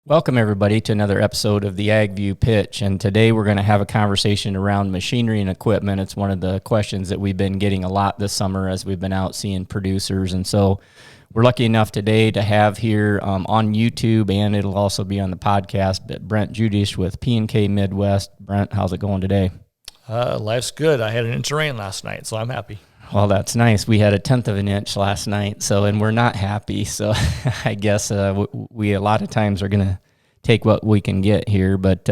Welcome, everybody, to another episode of the AgView Pitch. And today we're going to have a conversation around machinery and equipment. It's one of the questions that we've been getting a lot this summer as we've been out seeing producers. And so we're lucky enough today to have here on YouTube, and it'll also be on the podcast, but Brent Judish with P&K Midwest. Brent, how's it going today? Life's good. I had an inch of rain last night, so I'm happy. Well, that's nice. We had 1/10 of an inch last night, and we're not happy. So I guess we a lot of times are going to take what we can get here. But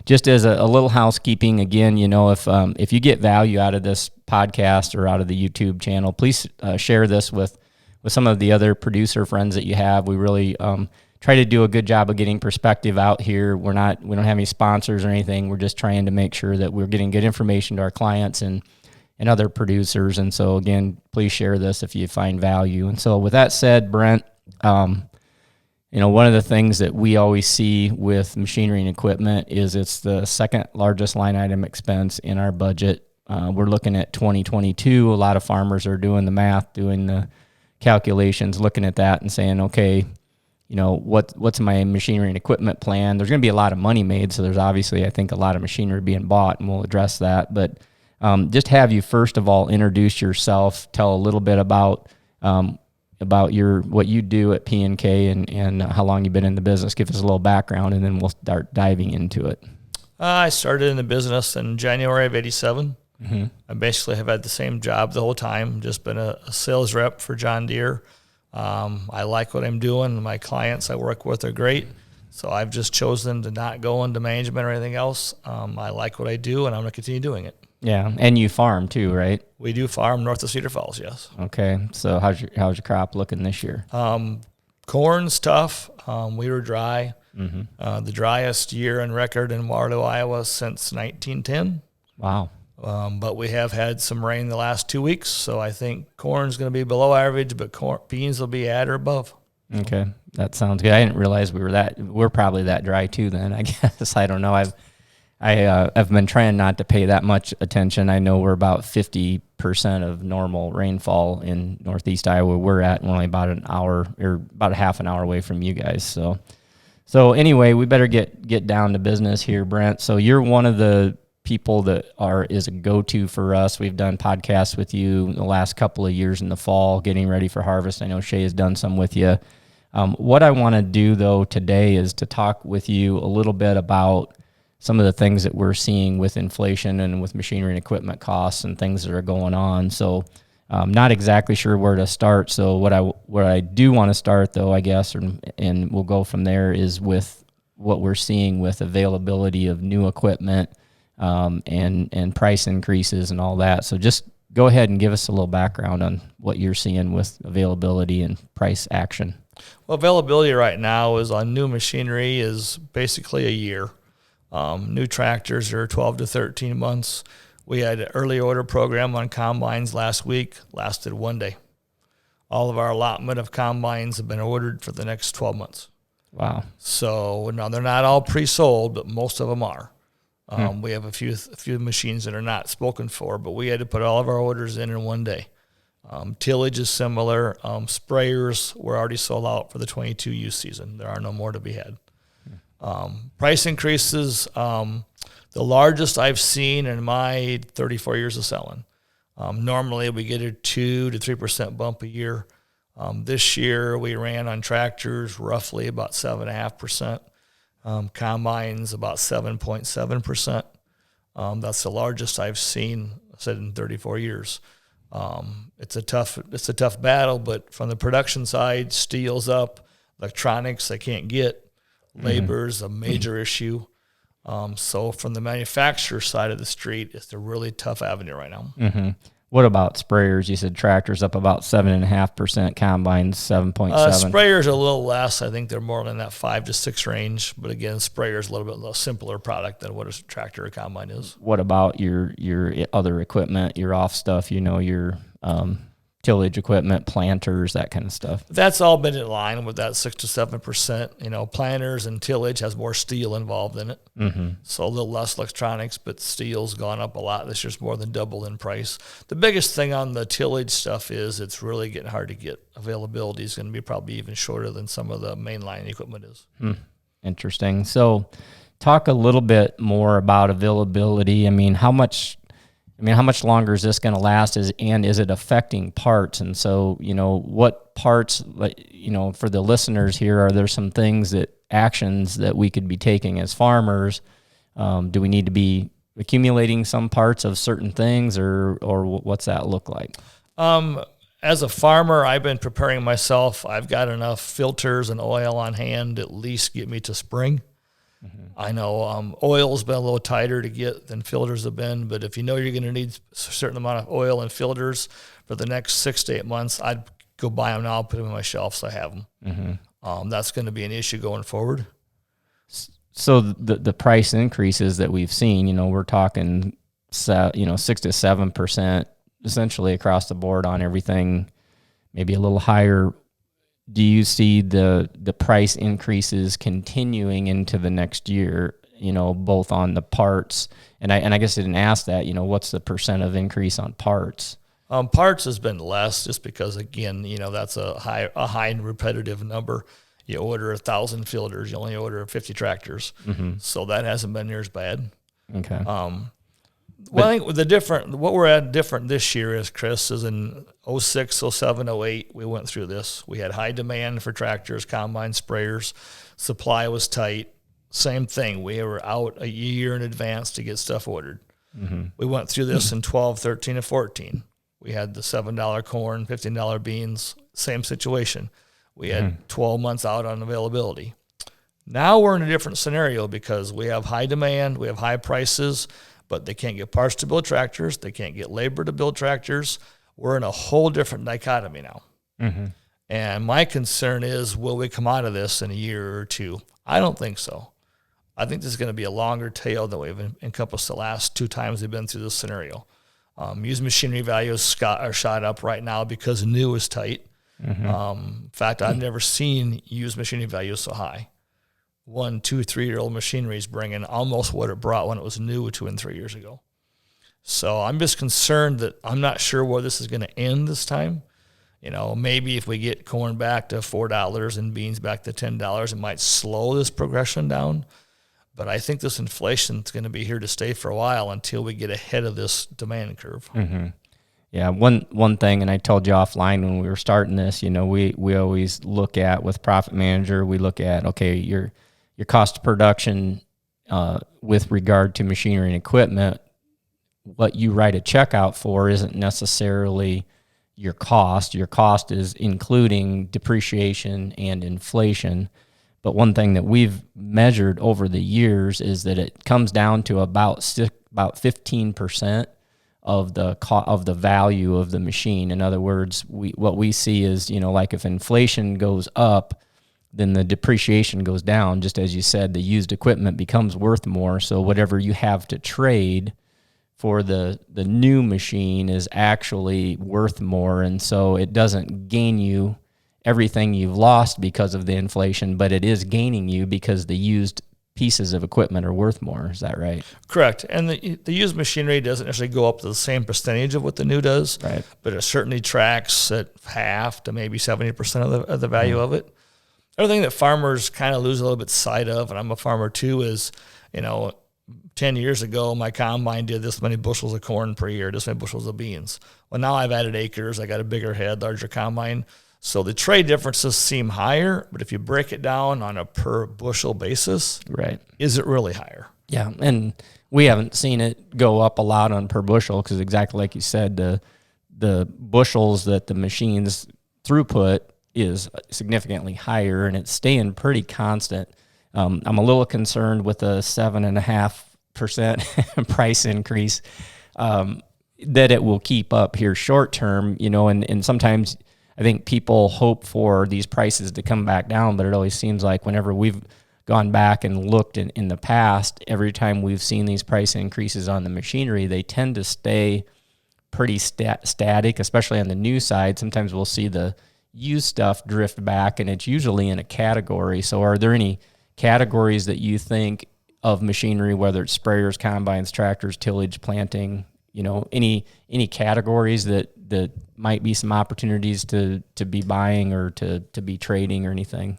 just as a little housekeeping, again, if you get value out of this podcast or out of the YouTube channel, please share this with some of the other producer friends that you have. We really try to do a good job of getting perspective out here. We don't have any sponsors or anything. We're just trying to make sure that we're getting good information to our clients and other producers. And so again, please share this if you find value. And so with that said, Brent, one of the things that we always see with machinery and equipment is it's the second largest line item expense in our budget. We're looking at 2022. A lot of farmers are doing the math, doing the calculations, looking at that and saying, okay, what's my machinery and equipment plan? There's going to be a lot of money made. So there's obviously, I think, a lot of machinery being bought, and we'll address that. But just have you first of all introduce yourself, tell a little bit about what you do at P&K and how long you've been in the business. Give us a little background, and then we'll start diving into it. I started in the business in January of '87. Mm-hmm. I basically have had the same job the whole time, just been a sales rep for John Deere. I like what I'm doing. My clients I work with are great, so I've just chosen to not go into management or anything else. I like what I do, and I'm going to continue doing it. Yeah, and you farm too, right? We do farm north of Cedar Falls, yes. Okay, so how's your crop looking this year? Corn's tough. We were dry. Mm-hmm. The driest year in record in Waterloo, Iowa since 1910. Wow. But we have had some rain the last 2 weeks, so I think corn's going to be below average, but beans will be at or above. Okay, that sounds good. I didn't realize we're probably that dry too then, I guess. I don't know. I've been trying not to pay that much attention. I know we're about 50% of normal rainfall in Northeast Iowa. We're only about an hour or about a half an hour away from you guys. So anyway, we better get down to business here, Brent. So you're one of the people that is a go-to for us. We've done podcasts with you the last couple of years in the fall, getting ready for harvest. I know Shay has done some with you. What I want to do though today is to talk with you a little bit about some of the things that we're seeing with inflation and with machinery and equipment costs and things that are going on. So I'm not exactly sure where to start. So what I do want to start though, I guess, and we'll go from there, is with what we're seeing with availability of new equipment and price increases and all that. So just go ahead and give us a little background on what you're seeing with availability and price action. Well, availability right now is on new machinery is basically a year. New tractors are 12 to 13 months. We had an early order program on combines last week, lasted 1 day. All of our allotment of combines have been ordered for the next 12 months. Wow. So now they're not all pre-sold, but most of them are. We have a few machines that are not spoken for, but we had to put all of our orders in 1 day. Tillage is similar. Sprayers were already sold out for the 22 use season. There are no more to be had. Price increases, the largest I've seen in my 34 years of selling. Normally we get a 2 to 3% bump a year. This year we ran on tractors roughly about 7.5%. Combines about 7.7%. That's the largest I've seen, said, in 34 years. It's a tough battle, but from the production side, steel's up, electronics they can't get. Labor's a major issue. So from the manufacturer side of the street, it's a really tough avenue right now. Mm-hmm. What about sprayers? You said tractors up about 7.5%, combines 7.7. Sprayers are a little less. I think they're more in that 5 to 6 range. But again, sprayers a little bit less simpler product than what a tractor or combine is. What about your other equipment, your off stuff? Your tillage equipment, planters, that kind of stuff. That's all been in line with that 6 to 7%. Planters and tillage has more steel involved in it. Mm-hmm. So a little less electronics, but steel's gone up a lot. This year's more than double in price. The biggest thing on the tillage stuff is it's really getting hard to get. Availability is going to be probably even shorter than some of the mainline equipment is. Interesting. So talk a little bit more about availability. I mean, how much longer is this going to last, and is it affecting parts? And so, what parts, for the listeners here, are there some actions that we could be taking as farmers? Do we need to be accumulating some parts of certain things, or what's that look like? As a farmer, I've been preparing myself. I've got enough filters and oil on hand to at least get me to spring. Mm-hmm. I know oil's been a little tighter to get than filters have been, but if you know you're going to need a certain amount of oil and filters for the next 6 to 8 months, I'd go buy them now, put them in my shelf so I have them. Mm-hmm. That's going to be an issue going forward. So the price increases that we've seen, we're talking, 6 to 7%, essentially across the board on everything, maybe a little higher. Do you see the price increases continuing into the next year, both on the parts? And I guess I didn't ask that, what's the percent of increase on parts? Parts has been less just because, again, that's a high and repetitive number. You order 1,000 filters, you only order 50 tractors. Mm-hmm. So that hasn't been near as bad. Okay. Well, I think what we're at different this year is, Chris, is in 06, 07, 08, we went through this. We had high demand for tractors, combine sprayers. Supply was tight. Same thing. We were out a year in advance to get stuff ordered. Mm-hmm. We went through this in 12, 13, and 14. We had the $7 corn, $15 beans, same situation. We had 12 months out on availability. Now we're in a different scenario because we have high demand, we have high prices, but they can't get parts to build tractors. They can't get labor to build tractors. We're in a whole different dichotomy now. Mm-hmm. And my concern is, will we come out of this in a year or two? I don't think so. I think this is going to be a longer tail than we've encompassed the last 2 times we've been through this scenario. Used machinery values are shot up right now because new is tight. Mm-hmm. In fact, I've never seen used machinery values so high. 1, 2, 3-year-old machinery is bringing almost what it brought when it was new 2 and 3 years ago. So I'm just concerned that I'm not sure where this is going to end this time. Maybe if we get corn back to $4 and beans back to $10, it might slow this progression down. But I think this inflation is going to be here to stay for a while until we get ahead of this demand curve. Mm-hmm. Yeah, one thing, and I told you offline when we were starting this, we always look at, with Profit Manager, we look at, okay, your cost of production with regard to machinery and equipment. What you write a check out for isn't necessarily your cost. Your cost is including depreciation and inflation. But one thing that we've measured over the years is that it comes down to about 15% of the value of the machine. In other words, what we see is, like if inflation goes up, then the depreciation goes down. Just as you said, the used equipment becomes worth more. So whatever you have to trade for the new machine is actually worth more. And so it doesn't gain you everything you've lost because of the inflation, but it is gaining you because the used pieces of equipment are worth more. Is that right? Correct. And the used machinery doesn't necessarily go up to the same percentage of what the new does, right? But it certainly tracks at half to maybe 70% of the value of it. The other thing that farmers kind of lose a little bit sight of, and I'm a farmer too, is, 10 years ago, my combine did this many bushels of corn per year, this many bushels of beans. Well, now I've added acres. I got a bigger head, larger combine. So the trade differences seem higher, but if you break it down on a per bushel basis, right, is it really higher? Yeah, and we haven't seen it go up a lot on per bushel because exactly like you said, the bushels that the machine's throughput is significantly higher, and it's staying pretty constant. I'm a little concerned with the 7.5% price increase that it will keep up here short term, and sometimes I think people hope for these prices to come back down, but it always seems like whenever we've gone back and looked in the past, every time we've seen these price increases on the machinery, they tend to stay pretty static, especially on the new side. Sometimes we'll see the used stuff drift back, and it's usually in a category. So are there any categories that you think of machinery, whether it's sprayers, combines, tractors, tillage, planting, any categories that might be some opportunities to be buying or to be trading or anything?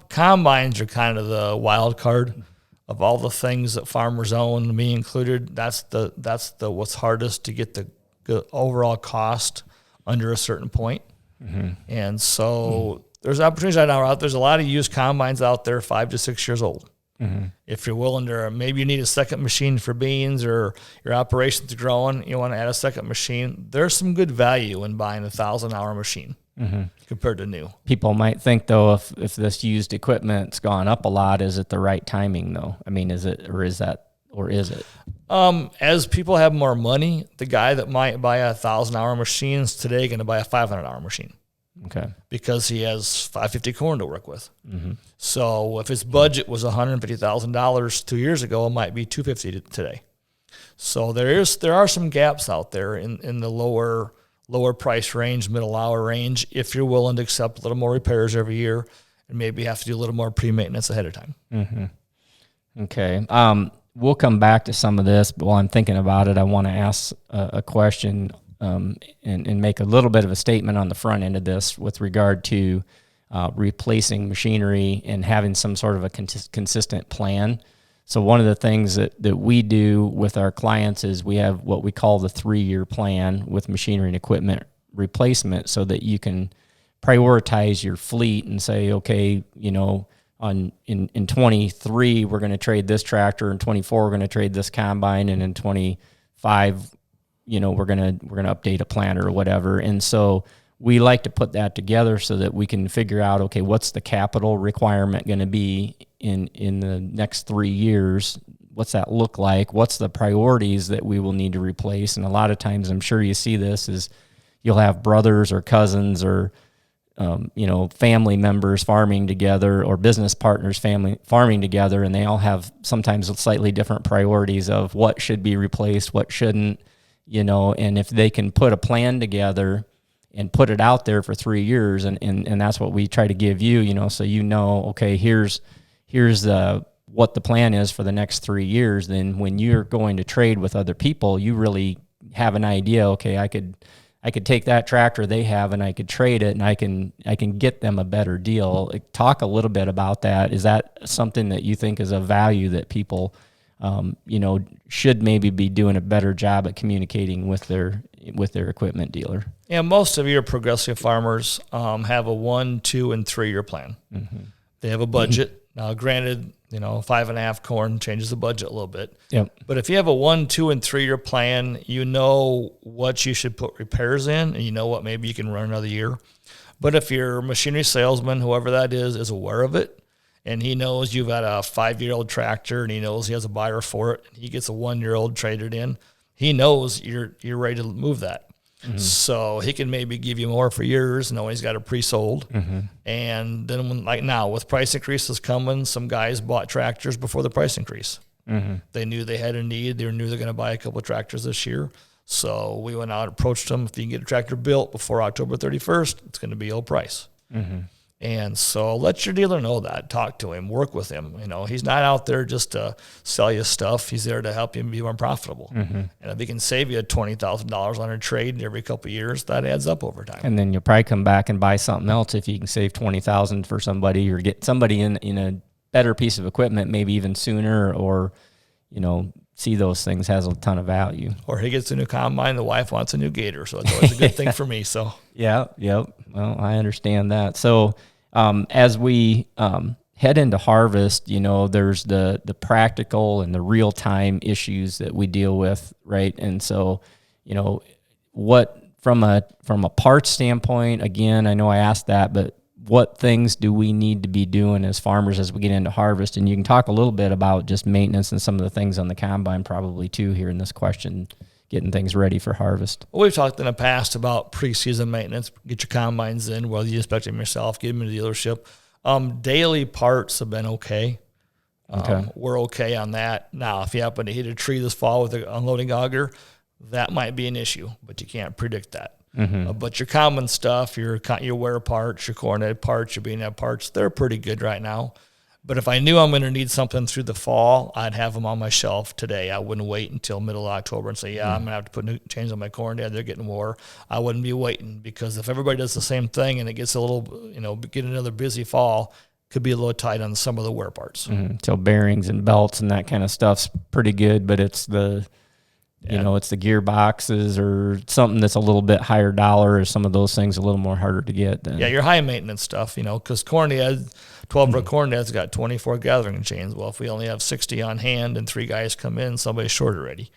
Combines are kind of the wild card of all the things that farmers own, me included. That's the what's hardest to get the overall cost under a certain point. And so there's opportunities right now out. There's a lot of used combines out there, 5 to 6 years old. If you're willing to, maybe you need a second machine for beans, or your operation's growing, you want to add a second machine. There's some good value in buying a 1,000-hour machine compared to new. People might think, though, if this used equipment's gone up a lot, is it the right timing, though? I mean, is it? As people have more money, the guy that might buy a 1,000-hour machine is today going to buy a 500-hour machine. Okay. Because he has 550 corn to work with. So if his budget was $150,000 2 years ago, it might be $250 today. So there are some gaps out there in the lower price range, middle hour range, if you're willing to accept a little more repairs every year and maybe have to do a little more pre-maintenance ahead of time. Okay. We'll come back to some of this, but while I'm thinking about it, I want to ask a question and make a little bit of a statement on the front end of this with regard to replacing machinery and having some sort of a consistent plan. So one of the things that we do with our clients is we have what we call the 3-year plan with machinery and equipment replacement, so that you can prioritize your fleet and say, okay, in 23 we're going to trade this tractor, in 24 we're going to trade this combine, and in 25 we're going to update a planter or whatever. And so we like to put that together so that we can figure out, okay, what's the capital requirement going to be in the next 3 years? What's that look like? What's the priorities that we will need to replace? And a lot of times, I'm sure you see this, is you'll have brothers or cousins or family members farming together, or business partners farming together, and they all have sometimes slightly different priorities of what should be replaced, what shouldn't, and if they can put a plan together and put it out there for 3 years, and that's what we try to give you, so okay, here's what the plan is for the next 3 years. Then when you're going to trade with other people, you really have an idea, okay, I could take that tractor they have and I could trade it, and I can get them a better deal. Talk a little bit about that. Is that something that you think is a value that people, should maybe be doing a better job at communicating with their equipment dealer? Yeah, most of your progressive farmers have a 1, 2, and 3 year plan. They have a budget. Now, granted, 5.5 corn changes the budget a little bit. Yep. But if you have a 1, 2, and 3 year plan, you know what you should put repairs in, and you know what maybe you can run another year. But if your machinery salesman, whoever that is aware of it, and he knows you've got a 5-year-old tractor, and he knows he has a buyer for it, and he gets a 1-year-old traded in, he knows you're ready to move that. So he can maybe give you more for yours, knowing he's got it pre-sold. And then with price increases coming, some guys bought tractors before the price increase. They knew they had a need. They knew they're going to buy a couple of tractors this year. So we went out and approached them. If you can get a tractor built before October 31st, it's going to be old price. And so let your dealer know that. Talk to him. Work with him. He's not out there just to sell you stuff. He's there to help you be more profitable. And if he can save you $20,000 on a trade every couple of years, that adds up over time. And then you'll probably come back and buy something else if you can save $20,000 for somebody, or get somebody in a better piece of equipment maybe even sooner, or see those things has a ton of value. Or he gets a new combine, the wife wants a new gator, so it's always a good thing for me. So Yep. Well, I understand that. So as we head into harvest, there's the practical and the real time issues that we deal with, right? And so, what from a parts standpoint, again, I know I asked that, but what things do we need to be doing as farmers as we get into harvest? And you can talk a little bit about just maintenance and some of the things on the combine probably too here in this question, getting things ready for harvest. Well, we've talked in the past about preseason maintenance. Get your combines in, whether you inspect them yourself, get them in the dealership. Daily parts have been okay. We're okay on that. Now, if you happen to hit a tree this fall with an unloading auger, that might be an issue, but you can't predict that. But your common stuff, your wear parts, your cornet parts, your beanhead parts, they're pretty good right now. But if I knew I'm going to need something through the fall, I'd have them on my shelf today. I wouldn't wait until middle of October and say, I'm going to have to put new chains on my corn dad. They're getting wore. I wouldn't be waiting, because if everybody does the same thing and it gets a little, get another busy fall, could be a little tight on some of the wear parts. So bearings and belts and that kind of stuff's pretty good, but it's the it's the gearboxes or something that's a little bit higher dollar, or some of those things a little more harder to get. Yeah, your high maintenance stuff, because corn head, 12-row corn head's got 24 gathering chains. Well, if we only have 60 on hand and 3 guys come in, somebody's short already.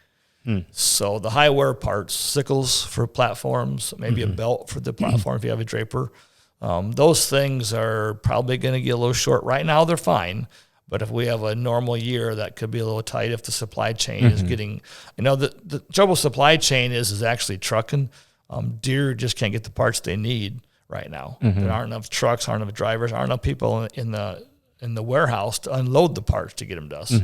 So the high wear parts, sickles for platforms, maybe a belt for the platform if you have a draper, those things are probably going to get a little short. Right now they're fine, but if we have a normal year, that could be a little tight if the supply chain is getting, the trouble supply chain is actually trucking. Deere just can't get the parts they need right now. There aren't enough trucks, aren't enough drivers, aren't enough people in the warehouse to unload the parts to get them to us.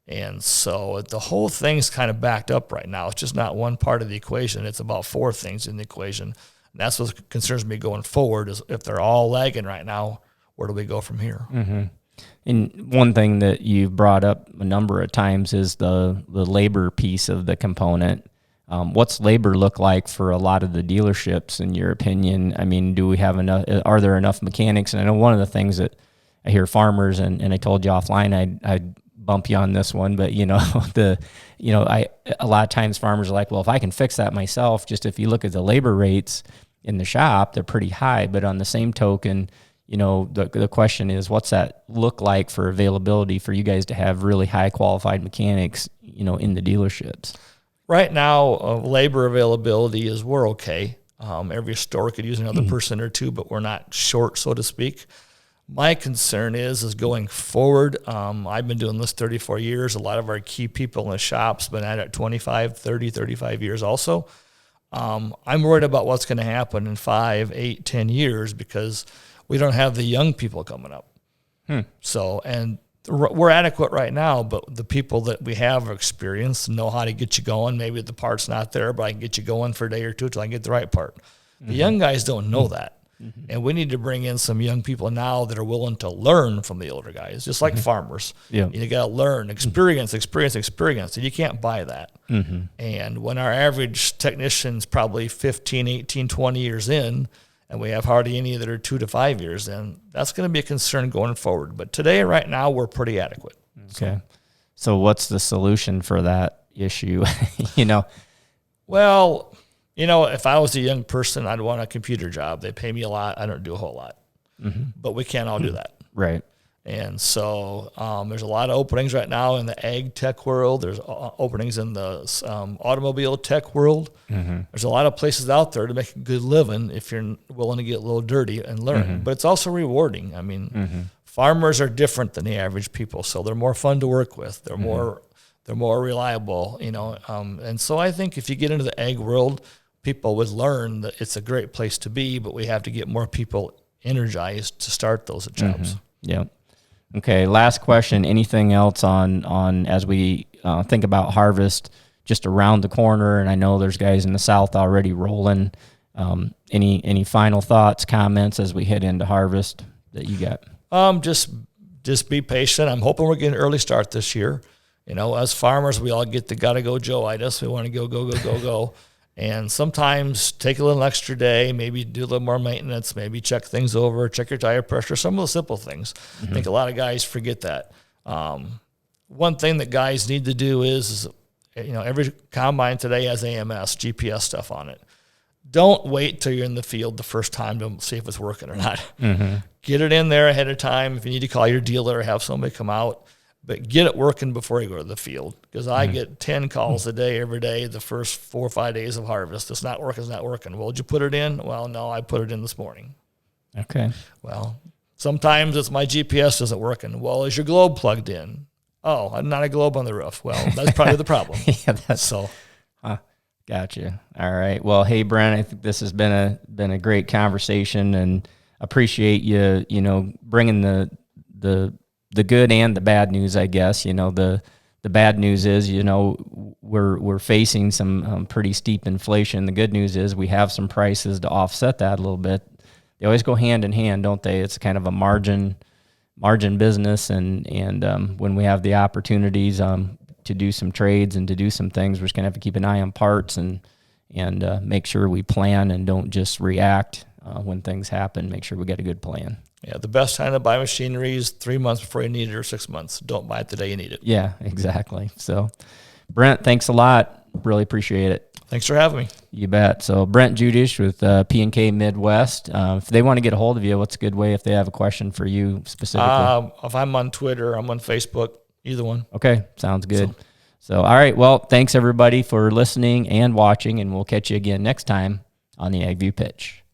And so the whole thing's kind of backed up right now. It's just not one part of the equation. It's about 4 things in the equation. And that's what concerns me going forward, is if they're all lagging right now, where do we go from here? And one thing that you've brought up a number of times is the labor piece of the component. What's labor look like for a lot of the dealerships, in your opinion? I mean, do we have enough? Are there enough mechanics? And I know one of the things that I hear farmers, and I told you offline, I'd bump you on this one, but a lot of times farmers are like, well, if I can fix that myself, just if you look at the labor rates in the shop, they're pretty high. But on the same token, the question is, what's that look like for availability for you guys to have really high qualified mechanics, in the dealerships? Right now, labor availability is we're okay. Every store could use another person or two, but we're not short, so to speak. My concern is going forward. I've been doing this 34 years. A lot of our key people in the shop's been at it 25, 30, 35 years also. I'm worried about what's going to happen in 5, 8, 10 years because we don't have the young people coming up. So, and we're adequate right now, but the people that we have are experienced, know how to get you going. Maybe the part's not there, but I can get you going for a day or two till I can get the right part. The young guys don't know that. And we need to bring in some young people now that are willing to learn from the older guys, just like farmers. You got to learn, experience, and you can't buy that. And when our average technician's probably 15, 18, 20 years in, and we have hardly any that are 2 to 5 years in, that's going to be a concern going forward. But today, right now, we're pretty adequate. Okay. So what's the solution for that issue? Well, if I was a young person, I'd want a computer job. They pay me a lot. I don't do a whole lot. But we can't all do that. Right. And so there's a lot of openings right now in the ag tech world. There's openings in the automobile tech world. There's a lot of places out there to make a good living if you're willing to get a little dirty and learn. But it's also rewarding. I mean, farmers are different than the average people, so they're more fun to work with. They're more reliable, and so I think if you get into the ag world, people would learn that it's a great place to be, but we have to get more people energized to start those jobs. Yeah. Okay. Last question. Anything else on as we think about harvest just around the corner? And I know there's guys in the South already rolling. Any final thoughts, comments as we head into harvest that you got? Just be patient. I'm hoping we're getting an early start this year. As farmers, we all get the gotta go Joe-itis. We want to go. And sometimes take a little extra day, maybe do a little more maintenance, maybe check things over, check your tire pressure, some of the simple things. I think a lot of guys forget that. One thing that guys need to do is every combine today has AMS, GPS stuff on it. Don't wait till you're in the field the first time to see if it's working or not. Get it in there ahead of time. If you need to call your dealer or have somebody come out, but get it working before you go to the field, because I get 10 calls a day every day the first 4 or 5 days of harvest. It's not working. Well, did you put it in? Well, no, I put it in this morning. Okay. Well, sometimes it's my GPS isn't working. Well, is your globe plugged in? Oh, I'm not a globe on the roof. Well, that's probably the problem. Gotcha. All right. Well, hey, Brent, I think this has been a great conversation, and appreciate you bringing the good and the bad news, I guess. The bad news is, we're facing some pretty steep inflation. The good news is we have some prices to offset that a little bit. They always go hand in hand, don't they? It's kind of a margin business, and when we have the opportunities to do some trades and to do some things, we're just gonna have to keep an eye on parts and make sure we plan and don't just react when things happen. Make sure we get a good plan. Yeah, the best time to buy machinery is 3 months before you need it or 6 months. Don't buy it the day you need it. Yeah, exactly. So, Brent, thanks a lot. Really appreciate it. Thanks for having me. You bet. So Brent Judish with P&K Midwest. If they want to get a hold of you, what's a good way if they have a question for you specifically? If I'm on Twitter, I'm on Facebook, either one. Okay, sounds good. So, all right. Well, thanks everybody for listening and watching, and we'll catch you again next time on the AgView Pitch.